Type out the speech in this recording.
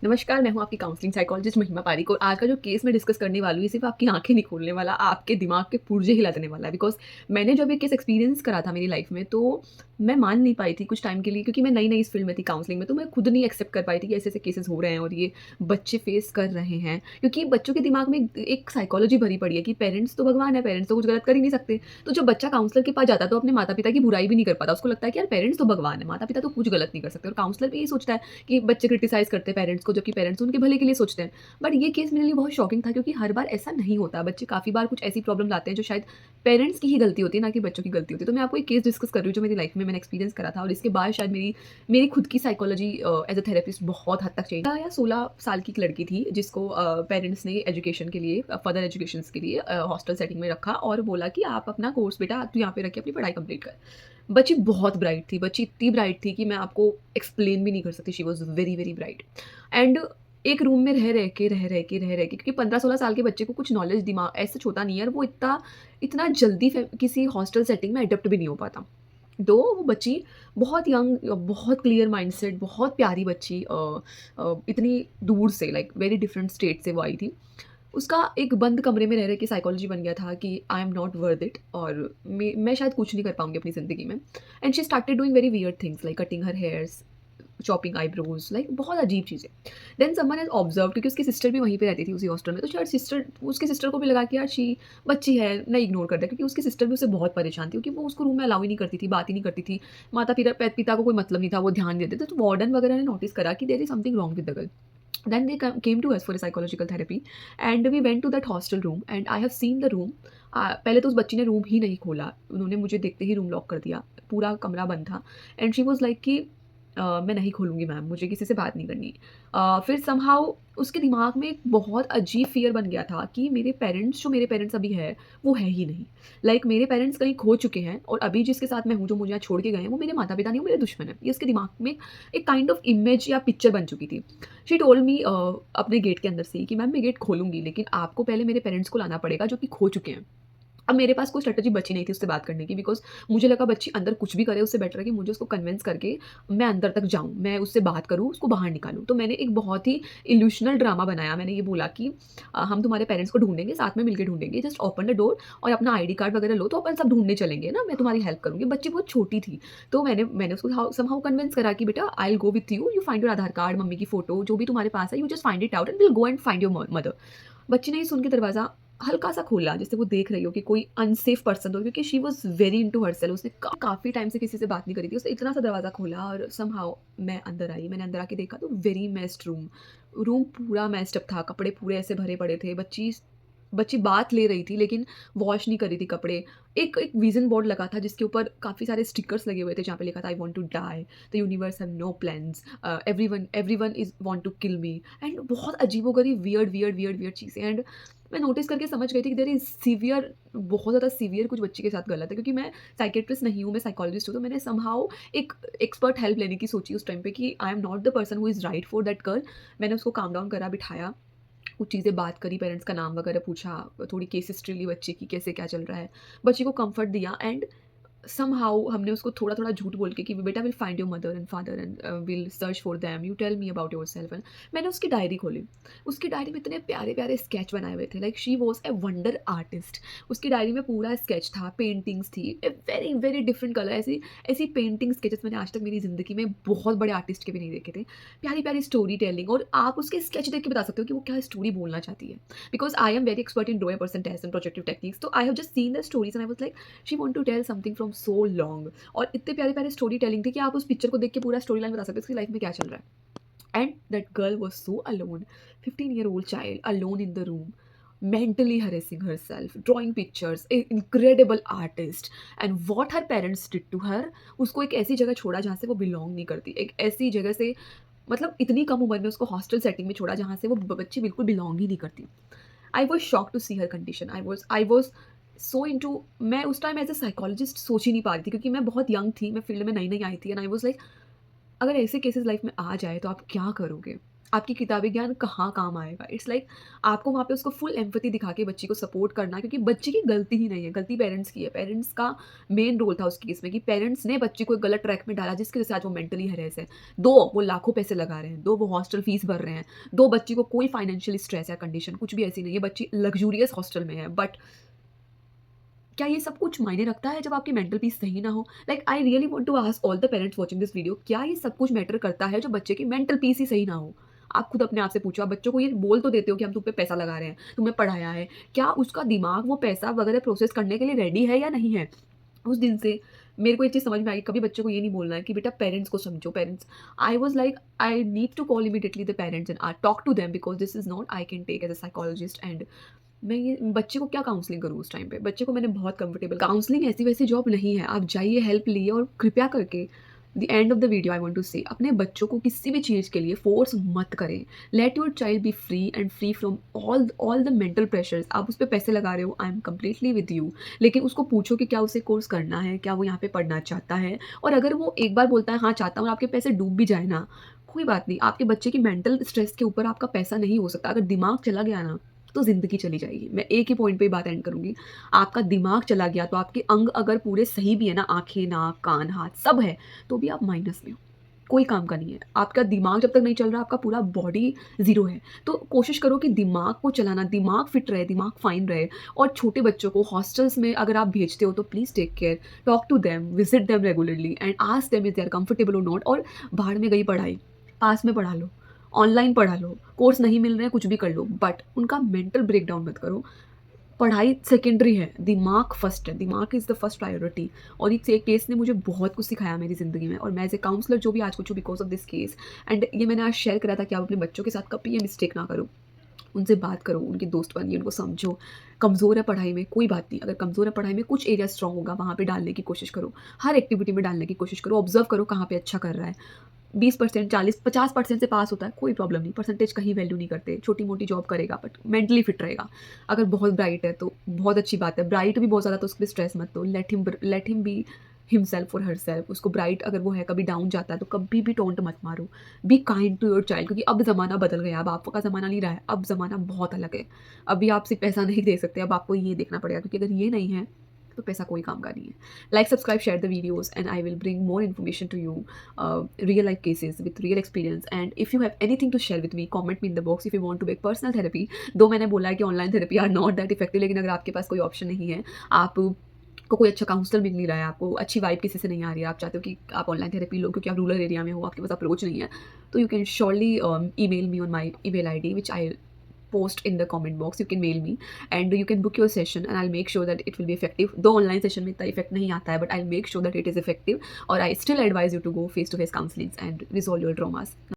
नमस्कार, मैं हूँ आपकी काउंसलिंग साइकोलॉजिस्ट महिमा पारिक और आज का जो केस मैं डिस्कस करने वाली हूँ, ये सिर्फ़ आपकी आँखें नहीं खोलने वाला, आपके दिमाग के पुर्जे हिला देने वाला है। बिकॉज़ मैंने जब ये केस एक्सपीरियंस करा था मेरी लाइफ़ में, तो मैं मान नहीं पाई थी कुछ टाइम के लिए, क्योंकि मैं नई-नई इस फ़ील्ड में थी काउंसलिंग में, तो मैं खुद नहीं एक्सेप्ट कर पाई थी कि ऐसे-ऐसे केसेज़ हो रहे हैं और ये बच्चे फेस कर रहे हैं। क्योंकि बच्चों के दिमाग में एक साइकोलॉजी भरी पड़ी है कि पेरेंट्स तो भगवान है, पेरेंट्स तो कुछ गलत कर ही नहीं सकते। तो जब बच्चा काउंसलर के पास जाता है, तो अपने माता-पिता की बुराई भी नहीं कर पाता। उसको लगता है कि यार पेरेंट्स तो भगवान है, माता-पिता तो कुछ गलत नहीं कर सकते, और काउंसलर भी यही सोचता है कि बच्चे क्रिटिसाइज़ करते हैं पेरेंट्स को, जबकि पेरेंट्स उनके भले के लिए सोचते हैं। बट ये केस मेरे लिए बहुत शॉकिंग था, क्योंकि हर बार ऐसा नहीं होता। बच्चे काफ़ी बार कुछ ऐसी प्रॉब्लम लाते हैं जो शायद पेरेंट्स की ही गलती होती है, ना कि बच्चों की गलती होती है। तो मैं आपको एक केस डिस्कस कर रही हूँ जो मेरी लाइफ में मैंने एक्सपीरियंस करा था, और इसके बाद शायद मेरी मेरी खुद की साइकोलॉजी एज़ अ थेरेपिस्ट बहुत हद तक चेंज। 15 या 16 साल की एक लड़की थी जिसको पेरेंट्स ने एजुकेशन के लिए, फर्दर एजुकेशंस के लिए हॉस्टल सेटिंग में रखा और बोला कि आप अपना कोर्स बेटा तू यहाँ पे रख के अपनी पढ़ाई कंप्लीट कर। बच्ची बहुत ब्राइट थी, बच्ची इतनी ब्राइट थी कि मैं आपको एक्सप्लेन भी नहीं कर सकती। She was very, very bright. And एक रूम में रह के, क्योंकि 15-16 साल के बच्चे को कुछ नॉलेज दिमाग ऐसा छोटा नहीं है, और वो इतना इतना जल्दी किसी हॉस्टल सेटिंग में अडॉप्ट भी नहीं हो पाता। तो वो बच्ची बहुत यंग, बहुत क्लियर माइंडसेट, बहुत प्यारी बच्ची, इतनी दूर से, लाइक वेरी डिफरेंट स्टेट से वो आई थी। उसका एक बंद कमरे में रह के साइकोलॉजी बन गया था कि I am not worth it, और मैं शायद कुछ नहीं कर पाऊँगी अपनी ज़िंदगी में। And she started doing very weird things like cutting her hairs, chopping eyebrows, like बहुत अजीब चीज़ें। देन समवन हैज़ ऑब्जर्व्ड, क्योंकि उसकी सिस्टर भी वहीं पे रहती थी उसी हॉस्टल में, तो शायद सिस्टर, उसकी सिस्टर को भी लगा कि यार शी बच्ची है, नहीं इग्नोर कर दिया, क्योंकि उसकी सिस्टर भी उससे बहुत परेशान थी, क्योंकि वो उसको रूम में अलाउ ही नहीं करती थी, बात ही नहीं करती थी। पिता को कोई मतलब नहीं था, वो ध्यान देते थे। तो वार्डन वगैरह ने नोटिस करा कि there is something wrong with the girl. Then they came to us for a psychological therapy, and we went to that hostel room, and I have seen the room. पहले तो उस बच्ची ने room ही नहीं खोला, उन्होंने मुझे देखते ही रूम लॉक कर दिया, पूरा कमरा बंद था। एंड शी वाज़ लाइक कि मैं नहीं खोलूँगी मैम, मुझे किसी से बात नहीं करनी। फिर समहाउ उसके दिमाग में एक बहुत अजीब फ़ियर बन गया था कि मेरे पेरेंट्स अभी हैं, वो है ही नहीं। लाइक मेरे पेरेंट्स कहीं खो चुके हैं, और अभी जिसके साथ मैं हूँ, जो मुझे यहाँ छोड़ के गए हैं, वो मेरे माता-पिता नहीं, वो मेरे दुश्मन हैं। ये उसके दिमाग में एक काइंड ऑफ इमेज या पिक्चर बन चुकी थी। शी टोल्ड मी अपने गेट के अंदर से ही कि मैम मैं गेट खोलूँगी, लेकिन आपको पहले मेरे पेरेंट्स को लाना पड़ेगा जो कि खो चुके हैं। अब मेरे पास कोई स्ट्रैटेजी बची नहीं थी उससे बात करने की, बिकॉज़ मुझे लगा बच्ची अंदर कुछ भी करे, उससे बेटर है कि मुझे उसको कन्विंस करके मैं अंदर तक जाऊँ, मैं उससे बात करूँ, उसको बाहर निकालूँ। तो मैंने एक बहुत ही इल्यूशनल ड्रामा बनाया। मैंने ये बोला कि हम तुम्हारे पेरेंट्स को ढूँढेंगे, साथ में मिलके ढूँढेंगे, जस्ट ओपन द डोर और अपना आईडी कार्ड वगैरह लो, तो अपन सब ढूँढने चलेंगे ना, मैं तुम्हारी हेल्प करूँगी। बच्ची बहुत छोटी थी, तो मैंने उसको समहाउ कन्विंस करा कि बेटा I will go with you, you find your Aadhaar card, mummy की फ़ोटो, जो भी तुम्हारे पास है, you just find it out and will go and find your mother. बच्ची ने ये सुन के दरवाज़ा हल्का-सा खोला, जैसे वो देख रही हो कि कोई अनसेफ पर्सन हो, क्योंकि she was very into herself. उसने काफ़ी टाइम से किसी से बात नहीं करी थी। उसने इतना-सा दरवाज़ा खोला और समहाउ मैं अंदर आई। मैंने अंदर आके देखा तो वेरी मेस्ड रूम। रूम पूरा मेस्ड अप था, कपड़े पूरे ऐसे भरे पड़े थे। बच्ची बाथ ले रही थी, लेकिन वॉश नहीं कर रही थी कपड़े। एक एक विज़न बोर्ड लगा था जिसके ऊपर काफ़ी सारे स्टिकर्स लगे हुए थे, जहाँ पे लिखा था I want to die, the universe have no plans, everyone everyone is want to kill me. And बहुत अजीबोगरीब वियर्ड चीज़ें। एंड मैं नोटिस करके समझ गई थी कि देयर इज़ सीवियर, बहुत ज़्यादा सीवियर कुछ बच्ची के साथ गलत है, क्योंकि मैं साइकियाट्रिस्ट नहीं हूँ, मैं साइकोलॉजिस्ट हूँ। तो मैंने समहाउ एक एक्सपर्ट हेल्प लेने की सोची उस टाइम पे कि I am not the person who is right for that girl. मैंने उसको काम डाउन करा, बिठाया, कुछ चीज़ें बात करी, पेरेंट्स का नाम वगैरह पूछा, थोड़ी केस हिस्ट्री ली बच्चे की, कैसे क्या चल रहा है। बच्ची को कम्फर्ट दिया, एंड समहाउ हमने उसको थोड़ा-थोड़ा झूठ बोल के कि बेटा will find your mother and father and will search for them, you tell me about yourself. And मैंने उसकी डायरी खोली। उसकी डायरी में इतने प्यारे-प्यारे स्केच बनाए हुए थे, like she was a wonder artist. उसकी डायरी में पूरा स्केच था, पेंटिंग्स थी, a very, very different colour. ऐसी ऐसी पेंटिंग स्केचेस मैंने आज तक मेरी ज़िंदगी में बहुत बड़े आर्टिस्ट के भी नहीं देखे थे। प्यारी-प्यारी स्टोरी टेलिंग, और आप उसके स्केच देख के बता सकते हो कि वो क्या स्टोरी बोलना चाहती है। Because I am very expert in draw a person test and projective techniques, तो I have just seen the stories and I was like she want to tell something from so long. और इतने प्यारे-प्यारे story telling थी कि आप उस picture को देख के पूरा स्टोरी लाइन बता सकते हो उसकी लाइफ में क्या चल रहा है। And that girl was so alone, 15-year-old child alone in the room, mentally harassing herself, drawing pictures, an incredible artist, and what her parents did to her, उसको एक ऐसी जगह छोड़ा जहाँ से वो बिलॉन्ग नहीं करती। एक ऐसी जगह से, मतलब इतनी कम उम्र में उसको हॉस्टल सेटिंग में छोड़ा जहाँ से वो बच्ची बिल्कुल बिलॉन्ग ही नहीं करती। I was shocked to see her condition. I was so into, मैं उस टाइम एज़ अ साइकोलॉजिस्ट सोच ही नहीं पा रही थी, क्योंकि मैं बहुत यंग थी, मैं फील्ड में नई-नई आई थी, एंड आई वाज़ लाइक अगर ऐसे केसेज़ लाइफ़ में आ जाए तो आप क्या करोगे? आपकी किताबी ज्ञान कहाँ काम आएगा? इट्स लाइक आपको वहाँ पे उसको फुल एम्पैथी दिखा के बच्ची को सपोर्ट करना, क्योंकि बच्ची की गलती ही नहीं है, गलती पेरेंट्स की है। पेरेंट्स का मेन रोल था उस केस में कि पेरेंट्स ने बच्ची को एक गलत ट्रैक में डाला जिसकी वजह से आज वो मेंटली हैरेस है। 2 वो लाखों पैसे लगा रहे हैं, 2 वो हॉस्टल फीस भर रहे हैं, 2 बच्ची को कोई फाइनेंशियल स्ट्रेस या कंडीशन कुछ भी ऐसी नहीं है, बच्ची लग्ज़ूरियस हॉस्टल में है। बट क्या ये सब कुछ मायने रखता है जब आपकी मेंटल पीस सही ना हो? Like I really want to ask all the parents watching this video, क्या ये सब कुछ मैटर करता है जब बच्चे की मेंटल पीस ही सही ना हो? आप खुद अपने आप से पूछो, आप बच्चों को ये बोल तो देते हो कि हम तुम पे पैसा लगा रहे हैं, तुम्हें पढ़ाया है, क्या उसका दिमाग वो पैसा वगैरह प्रोसेस करने के लिए रेडी है या नहीं है? उस दिन से मेरे को ये चीज़ समझ में आई, कभी बच्चों को ये नहीं बोलना है कि बेटा पेरेंट्स को समझो। Parents, I was like I need to call immediately the parents and talk to them because this is not I can take as a psychologist. And मैं ये बच्चे को क्या काउंसलिंग करूँ उस टाइम पे? बच्चे को मैंने बहुत कंफर्टेबल काउंसलिंग ऐसी-वैसी जॉब नहीं है। आप जाइए, हेल्प लिए, और कृपया करके the end of the video I want to say अपने बच्चों को किसी भी चीज़ के लिए फ़ोर्स मत करें। Let your child B free and free from all the mental pressures. आप उस पे पैसे लगा रहे हो, I am completely with you. लेकिन उसको पूछो कि क्या उसे कोर्स करना है? क्या वो यहाँ पे पढ़ना चाहता है? और अगर वो एक बार बोलता है हाँ चाहता हूँ, और आपके पैसे डूब भी जाए ना, कोई बात नहीं। आपके बच्चे की मेंटल स्ट्रेस के ऊपर आपका पैसा नहीं हो सकता। अगर दिमाग चला गया ना, तो ज़िंदगी चली जाएगी। मैं एक ही पॉइंट पे ही बात एंड करूँगी। आपका दिमाग चला गया तो आपके अंग अगर पूरे सही भी है ना, आँखें, नाक, कान, हाथ सब है, तो भी आप माइनस में हो। कोई काम का नहीं है। आपका दिमाग जब तक नहीं चल रहा, आपका पूरा बॉडी ज़ीरो है। तो कोशिश करो कि दिमाग को चलाना, दिमाग फिट रहे, दिमाग फाइन रहे। और छोटे बच्चों को हॉस्टल्स में अगर आप भेजते हो तो please take care, talk to them, visit them regularly and ask them if they are comfortable और नॉट। और भाड़ में गई पढ़ाई, पास में पढ़ा लो, ऑनलाइन पढ़ा लो, कोर्स नहीं मिल रहे हैं कुछ भी कर लो, बट उनका मेंटल ब्रेकडाउन मत करो। पढ़ाई सेकेंडरी है, दिमाग फर्स्ट है, दिमाग इज़ द फर्स्ट प्रायोरिटी। और इस एक केस ने मुझे बहुत कुछ सिखाया मेरी ज़िंदगी में, और मैं एज़ ए काउंसलर जो भी आज कुछ हूँ because of this case. And ये मैंने आज शेयर करा था कि आप अपने बच्चों के साथ कभी ये मिस्टेक ना करो। उनसे बात करो, उनके दोस्त बनिए, उनको समझो। कमज़ोर है पढ़ाई में, कोई बात नहीं, अगर कमज़ोर है पढ़ाई में, कुछ एरिया स्ट्रॉन्ग होगा, वहाँ पे डालने की कोशिश करो। हर एक्टिविटी में डालने की कोशिश करो, ऑब्ज़र्व करो कहाँ पे अच्छा कर रहा है। 20%, 40, 50% से पास होता है, कोई प्रॉब्लम नहीं, परसेंटेज कहीं वैल्यू नहीं करते। छोटी-मोटी जॉब करेगा बट मेंटली फिट रहेगा। अगर बहुत ब्राइट है तो बहुत अच्छी बात है, ब्राइट भी बहुत ज़्यादा तो उसके लिए स्ट्रेस मत लो, लेट हिम बी हिमसेल्फ और हरसेल्फ। उसको ब्राइट अगर वो है, कभी डाउन जाता है तो कभी भी टोंट मत मारो। Be kind to your child, क्योंकि अब ज़माना बदल गया, अब आपका ज़माना नहीं रहा है, अब ज़माना बहुत अलग है। अभी आप सिर्फ पैसा नहीं दे सकते, अब आपको ये देखना पड़ेगा, क्योंकि अगर ये नहीं है तो पैसा कोई काम का नहीं है। Like, subscribe, share the videos, and I will bring more information to you, real life cases with real experience. And if you have anything to share with me, comment me in the box if you want to make personal therapy. दो मैंने बोला है कि online therapy are not that effective, लेकिन अगर आपके पास कोई option नहीं है, आप को कोई अच्छा काउंसलर मिल नहीं रहा है, आपको अच्छी वाइब किसी से नहीं आ रही है, आप चाहते हो कि आप ऑनलाइन थेरेपी लो क्योंकि आप रूरल एरिया में हो, आपके पास अप्रोच नहीं है, तो you can surely email me on my email ID, which I post in the comment box. You can mail me and you can book your session, and I'll make sure that it will be effective. Though online session में इतना effect नहीं आता है, but I'll make sure that it is effective, और I still advise you to go face to face counselings and resolve your traumas.